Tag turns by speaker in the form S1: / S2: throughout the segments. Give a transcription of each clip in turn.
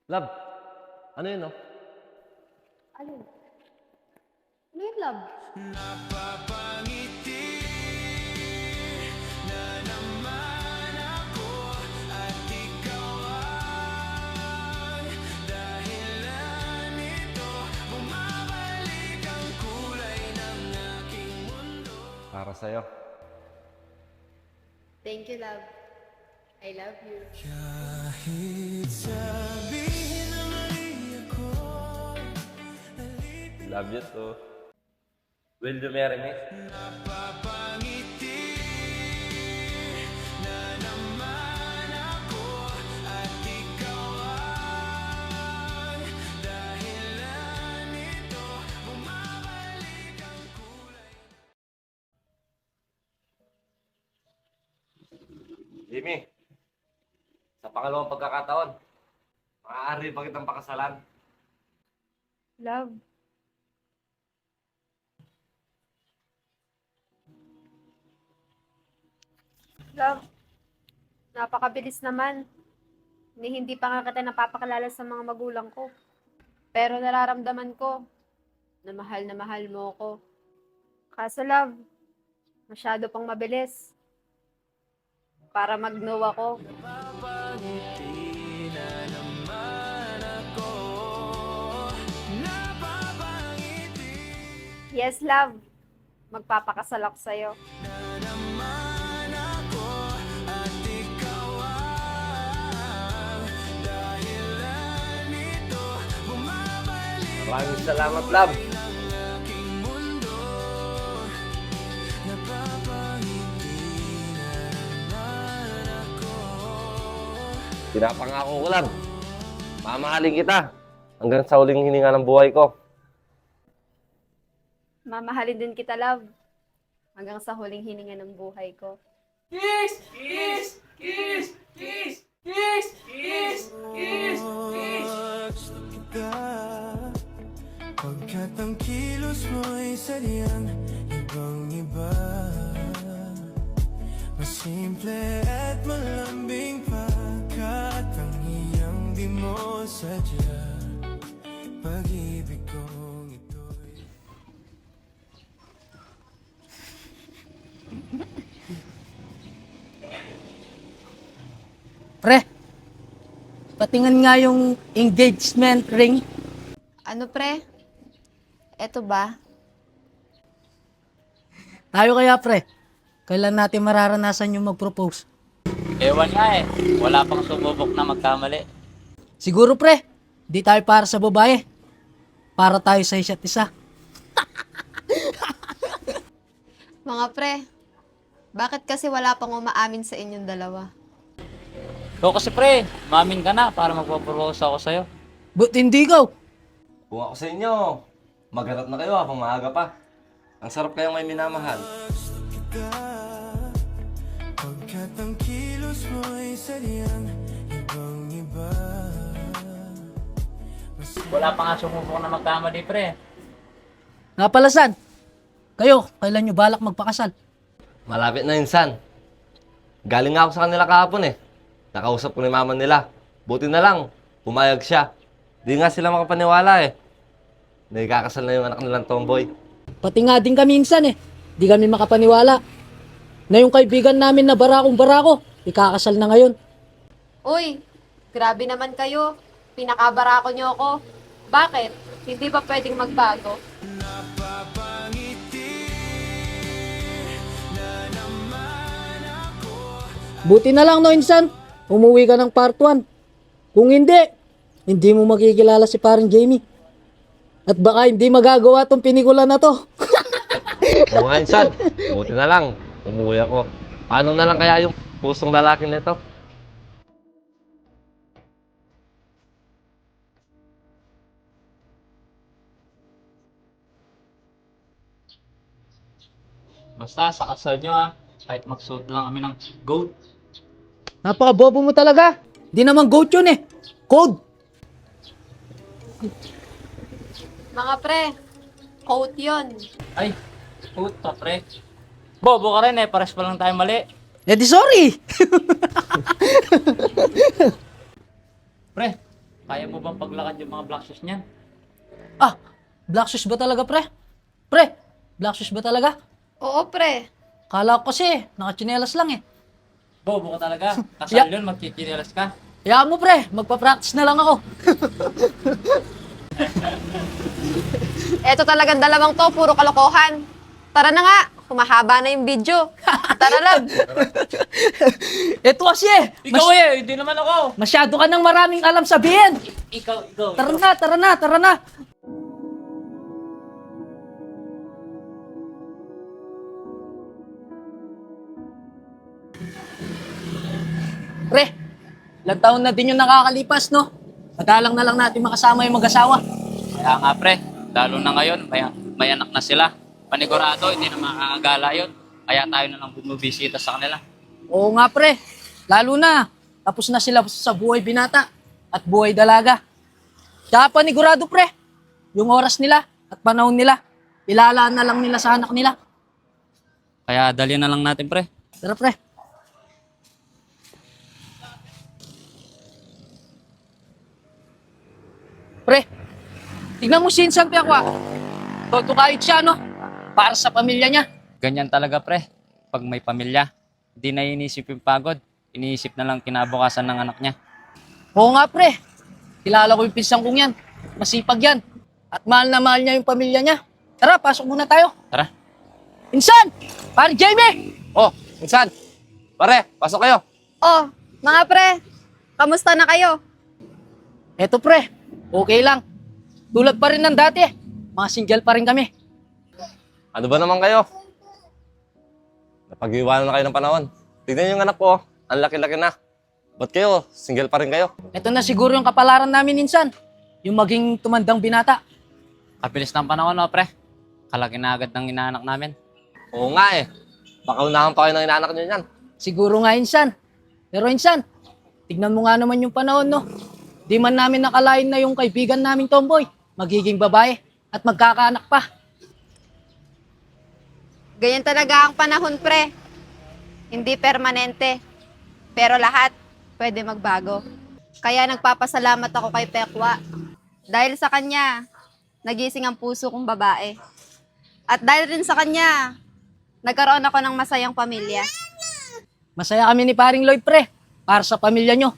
S1: Love, ano yun, no?
S2: Alin? Ano yun, love?
S1: Para sa'yo.
S2: Thank you, love. I love you.
S1: Love you too. Will you marry me? Jimmy, sa pangalawang pagkakataon, maaari ba kitang pakasalan?
S2: Love. Love, napakabilis naman. Hindi pa nga kita napapakilala sa mga magulang ko. Pero nararamdaman ko na mahal mo ko. Kaso love, masyado pang mabilis. Para mag-no ako. Yes, love. Magpapakasal ako sa'yo.
S1: Maraming salamat, love. Pinapangako ko lang. Mamahalin kita hanggang sa huling hininga ng buhay ko.
S2: Mamahalin din kita, love. Hanggang sa huling hininga ng buhay ko.
S3: Kiss! Kiss! Kiss! Kiss! Kiss! Kiss! Kiss! Kiss!
S4: Gusto kita pagkat ang kilos mo'y sadyang ibang-iba. Mas simple at malambing pagkat ang iyang di mo sadya. Pag-ibig kong ito'y
S3: Pre, patingin nga yung engagement ring.
S2: Ano, pre? Eto ba?
S3: Tayo kaya, pre. Kailan natin mararanasan yung mag-propose?
S5: Ewan nga eh. Wala pang sumubok na magkamali.
S3: Siguro, pre. Di tayo para sa babae. Para tayo sa isa't isa.
S2: Mga pre, bakit kasi wala pang umaamin sa inyong dalawa?
S5: Ikaw kasi pre, mamin ka na para magpapropose ako sa'yo.
S3: But hindi ikaw.
S1: Kung ako sa inyo, maghanap na kayo habang maaga pa. Ang sarap kayong may minamahal.
S4: kita pagkat ang kilos mo'y sadyang ibang-iba.
S5: Wala pa nga sumubok na magkamali pre.
S3: Nga pala, San. Kayo, kailan nyo balak magpakasal?
S1: Malapit na yun, San. Galing nga ako sa kanila kahapon eh. Nakausap ko ni mama nila. Buti na lang, pumayag siya. Di nga sila makapaniwala eh. Nagkakasal na yung anak nilang tomboy.
S3: Pati nga din kami minsan eh. Di kami makapaniwala. Na yung kaibigan namin na barakong barako, ikakasal na ngayon.
S2: Uy, grabe naman kayo. Pinakabarako nyo ako. Bakit? Hindi ba pwedeng magbago?
S3: Buti na lang no, insan. Umuwi ka ng part 1. Kung hindi mo makikilala si parang Jamie. At baka hindi magagawa tong pelikula na to.
S1: Oo nga, San. Buti na lang, umuwi ako. Paano na lang kaya yung pusong lalaki nito?
S5: Basta sa kasal nyo ha. Kahit magsuot lang kami ng goat.
S3: Napaka-bobo mo talaga. Di naman goat yun eh. Code.
S2: Mga pre, quote yon.
S5: Ay, puta pre. Bobo ka rin eh, pares pa lang tayo mali.
S3: Eh di sorry.
S5: Pre, Kaya mo bang paglakad yung mga black shoes niyan?
S3: Ah, black shoes ba talaga, pre? Pre, black shoes ba talaga?
S2: Oo, pre.
S3: Kala ko kasi, nakachinelas lang eh.
S5: Bobo ka talaga. Kasal
S3: Yeah.
S5: yun, magkikinilas ka.
S3: Hayaan mo, pre. Magpa-practice na lang ako.
S2: Eto talagang dalawang to, puro kalokohan. Tara na nga, humahaba na yung video. Tara lang.
S3: Ito kasi eh.
S5: Ikaw hindi naman ako.
S3: Masyado ka nang maraming alam sabihin.
S5: Ikaw.
S3: Tara na, tara na, tara na. Pre, ilang taon na din yung nakakalipas, no? Madalang na lang natin makasama yung mag-asawa.
S5: Kaya nga pre, lalo na ngayon, may anak na sila. Panigurado, hindi na makakagala yun. Kaya tayo na lang bumibisita sa kanila.
S3: Oo nga, pre. Lalo na, tapos na sila sa buhay binata at buhay dalaga. Tsaka panigurado, pre, yung oras nila at panahon nila, ilalaan na lang nila sa anak nila.
S5: Kaya dali na lang natin pre.
S3: Tara, pre. Pre, tignan mo si Insan Piakwa. Todo kahit siya, no? Para sa pamilya niya.
S5: Ganyan talaga pre. Pag may pamilya, hindi na iniisip yung pagod. Iniisip na lang kinabukasan ng anak niya.
S3: Oo nga, pre. Kilala ko yung pinsang kong yan. Masipag yan. At mahal na mahal niya yung pamilya niya. Tara, pasok muna tayo.
S5: Tara.
S3: Insan! Pare Jamie!
S1: Oh, insan. Pare, pasok kayo.
S2: Oh, mga pre, kamusta na kayo?
S3: Eto, pre. Okay lang. Tulad pa rin ng dati. Mga single pa rin kami.
S1: Ano ba naman kayo? Napag-iwanan na kayo ng panahon. Tignan niyo yung anak ko, ang laki-laki na. Ba't kayo? Single pa rin kayo?
S3: Ito na siguro yung kapalaran namin, Insan. Yung maging tumandang binata.
S5: Kabilis ng panahon no pre. Kalaki na agad ng inaanak namin.
S1: Oo nga eh. Baka unahan pa kayo ng inaanak niyo yan.
S3: Siguro nga, Insan. Pero Insan, tignan mo nga naman yung panahon, no? Di man namin nakalain na yung kaibigan naming tomboy, magiging babae at magkakaanak pa.
S2: Ganyan talaga ang panahon, pre. Hindi permanente. Pero lahat pwede magbago. Kaya nagpapasalamat ako kay Pekwa. Dahil sa kanya, nagising ang puso kong babae. At dahil rin sa kanya, nagkaroon ako ng masayang pamilya.
S3: Masaya kami ni Paring Lloyd, pre, para sa pamilya nyo.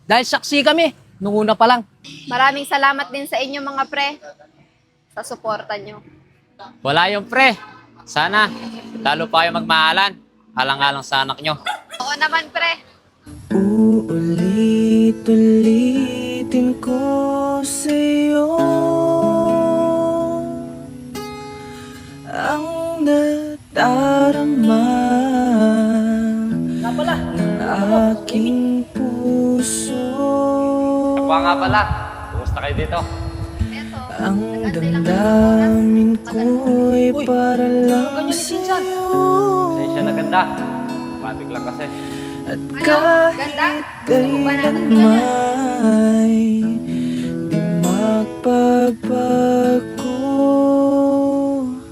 S3: Dahil saksi kami, nung una pa lang.
S2: Maraming salamat din sa inyo mga pre sa suporta nyo.
S5: Wala yung pre. Sana, lalo pa kayo magmahalan. Alang-alang sa anak nyo.
S2: Oo naman pre.
S4: Uulit-ulitin ko sa'yo ang nadarama
S3: Nga pala,
S4: ng aking puso.
S1: Kapwa nga pala. Kumusta kayo dito?
S2: Eto,
S4: Ang
S2: nagantay lang
S4: damdamin
S2: kami ng oras.
S4: ko'y
S3: Uy,
S4: para lang
S3: ganyan ni Insan.
S4: sa'yo.
S1: Pasensya na ganda. Matik lang kasi.
S4: At
S2: Ano?
S4: kahit
S2: Ganda? Gusto mo ba natin yan?
S4: kailanman